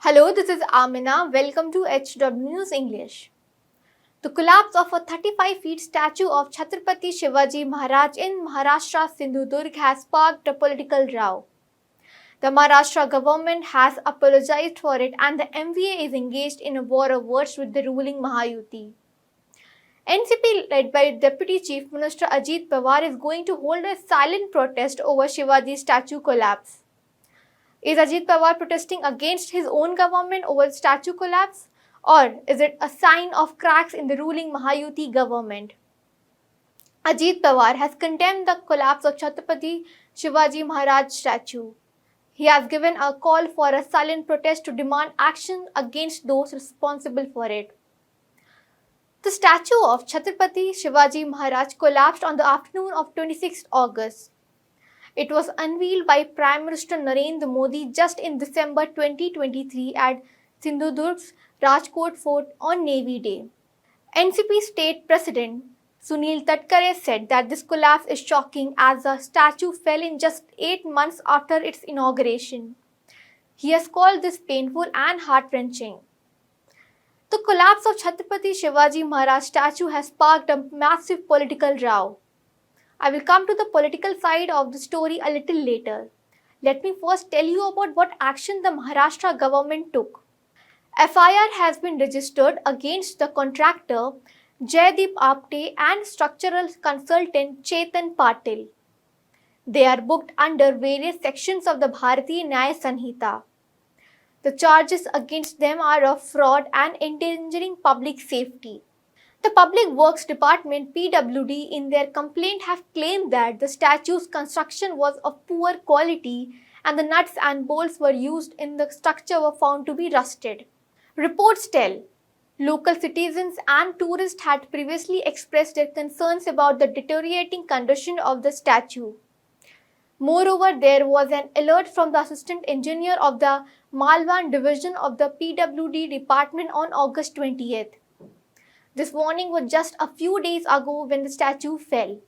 Hello, this is Amina. Welcome to HW News English. The collapse of a 35 feet statue of Chhatrapati Shivaji Maharaj in Maharashtra Sindhudurg has sparked a political row. The Maharashtra government has apologized for it and the MVA is engaged in a war of words with the ruling Mahayuti. NCP led by Deputy Chief Minister Ajit Pawar is going to hold a silent protest over Shivaji's statue collapse. Is Ajit Pawar protesting against his own government over the statue collapse? Or is it a sign of cracks in the ruling Mahayuti government? Ajit Pawar has condemned the collapse of Chhatrapati Shivaji Maharaj statue. He has given a call for a silent protest to demand action against those responsible for it. The statue of Chhatrapati Shivaji Maharaj collapsed on the afternoon of 26 August. It was unveiled by Prime Minister Narendra Modi just in December 2023 at Sindhudurg's Rajkot Fort on Navy Day. NCP State President Sunil Tatkare said that this collapse is shocking as the statue fell in just 8 months after its inauguration. He has called this painful and heart-wrenching. The collapse of Chhatrapati Shivaji Maharaj statue has sparked a massive political row. I will come to the political side of the story a little later. Let me first tell you about what action the Maharashtra government took. FIR has been registered against the contractor Jaideep Apte and structural consultant Chetan Patil. They are booked under various sections of the Bharatiya Nyaya Sanhita. The charges against them are of fraud and endangering public safety. The Public Works Department (PWD) in their complaint have claimed that the statue's construction was of poor quality and the nuts and bolts were used in the structure were found to be rusted. Reports tell local citizens and tourists had previously expressed their concerns about the deteriorating condition of the statue. Moreover, there was an alert from the assistant engineer of the Malwan division of the PWD department on August 20th. This warning was just a few days ago when the statue fell.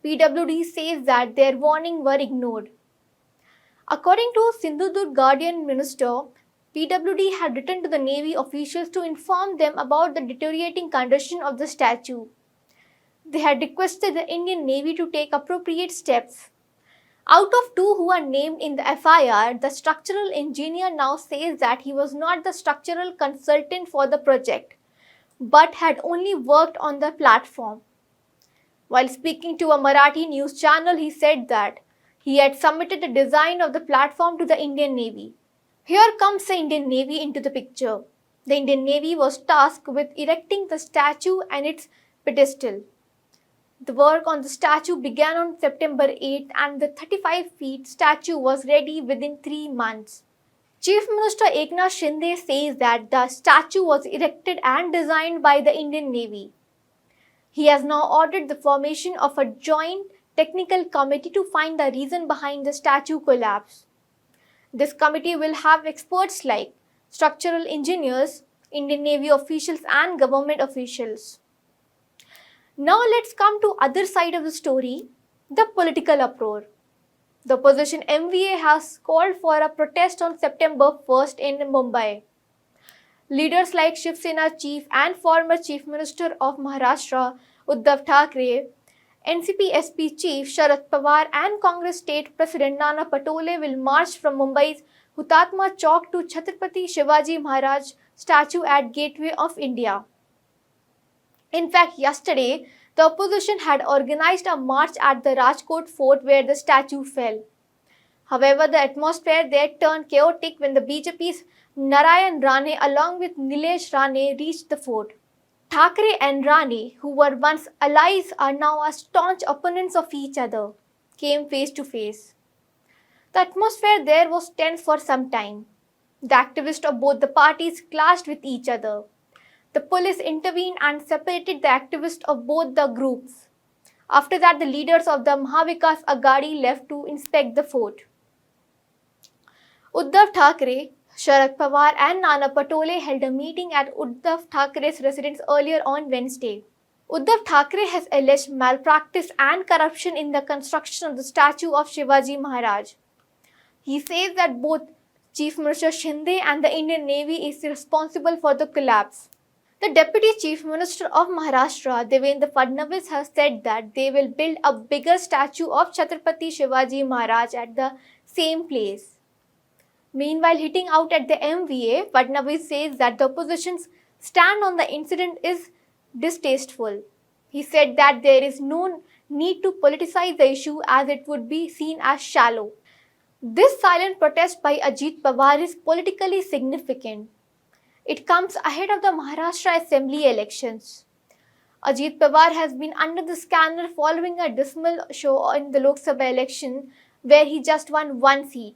PWD says that their warning were ignored. According to Sindhudurg Guardian Minister, PWD had written to the Navy officials to inform them about the deteriorating condition of the statue. They had requested the Indian Navy to take appropriate steps. Out of 2 who are named in the FIR, the structural engineer now says that he was not the structural consultant for the project, but had only worked on the platform. While speaking to a Marathi news channel, he said that he had submitted the design of the platform to the Indian Navy. Here comes the Indian Navy into the picture. The Indian Navy was tasked with erecting the statue and its pedestal. The work on the statue began on September 8 and the 35 feet statue was ready within 3 months. Chief Minister Eknath Shinde says that the statue was erected and designed by the Indian Navy. He has now ordered the formation of a joint technical committee to find the reason behind the statue collapse. This committee will have experts like structural engineers, Indian Navy officials and government officials. Now let's come to other side of the story, the political uproar. The opposition MVA has called for a protest on September 1st in Mumbai. Leaders like Shiv Sena chief and former Chief Minister of Maharashtra Uddhav Thackeray, NCP SP chief Sharad Pawar and Congress State President Nana Patole will march from Mumbai's Hutatma Chowk to Chhatrapati Shivaji Maharaj statue at Gateway of India. In fact, yesterday, the opposition had organized a march at the Rajkot Fort where the statue fell. However, the atmosphere there turned chaotic when the BJP's Narayan Rane along with Nilesh Rane reached the fort. Thackeray and Rane, who were once allies, are now staunch opponents of each other, came face to face. The atmosphere there was tense for some time. The activists of both the parties clashed with each other. The police intervened and separated the activists of both the groups. After that, the leaders of the Mahavikas Aghadi left to inspect the fort. Uddhav Thackeray, Sharad Pawar and Nana Patole held a meeting at Uddhav Thackeray's residence earlier on Wednesday. Uddhav Thackeray has alleged malpractice and corruption in the construction of the statue of Shivaji Maharaj. He says that both Chief Minister Shinde and the Indian Navy is responsible for the collapse. The Deputy Chief Minister of Maharashtra, Devendra Fadnavis, has said that they will build a bigger statue of Chhatrapati Shivaji Maharaj at the same place. Meanwhile, hitting out at the MVA, Fadnavis says that the opposition's stand on the incident is distasteful. He said that there is no need to politicize the issue as it would be seen as shallow. This silent protest by Ajit Pawar is politically significant. It comes ahead of the Maharashtra Assembly elections. Ajit Pawar has been under the scanner following a dismal show in the Lok Sabha election where he just won one seat.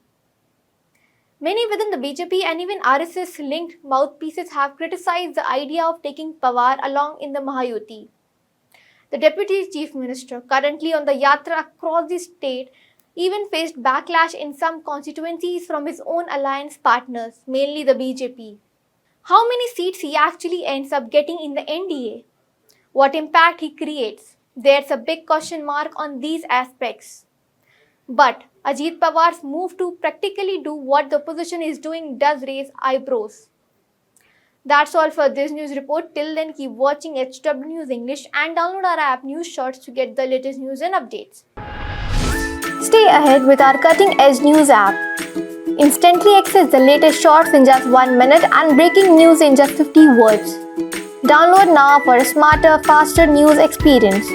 Many within the BJP and even RSS-linked mouthpieces have criticized the idea of taking Pawar along in the Mahayuti. The Deputy Chief Minister, currently on the yatra across the state, even faced backlash in some constituencies from his own alliance partners, mainly the BJP. How many seats he actually ends up getting in the NDA? What impact he creates? There's a big question mark on these aspects. But Ajit Pawar's move to practically do what the opposition is doing does raise eyebrows. That's all for this news report. Till then, keep watching HW News English and download our app News Shorts to get the latest news and updates. Stay ahead with our cutting edge news app. Instantly access the latest shorts in just 1 minute and breaking news in just 50 words. Download now for a smarter, faster news experience.